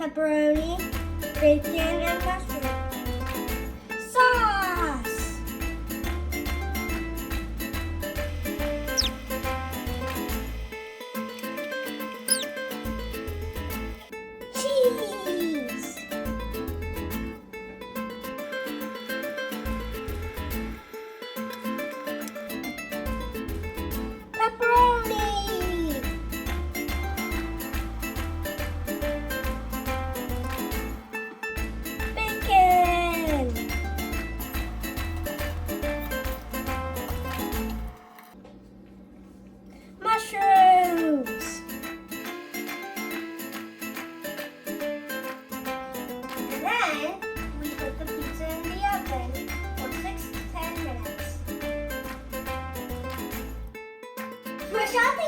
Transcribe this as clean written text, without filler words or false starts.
pepperoni, bacon, and mushroom. Sauce! Cheese! Pepperoni! Bacon! Mushrooms! And then we put the pizza in the oven for 6 to 10 minutes. Smash out the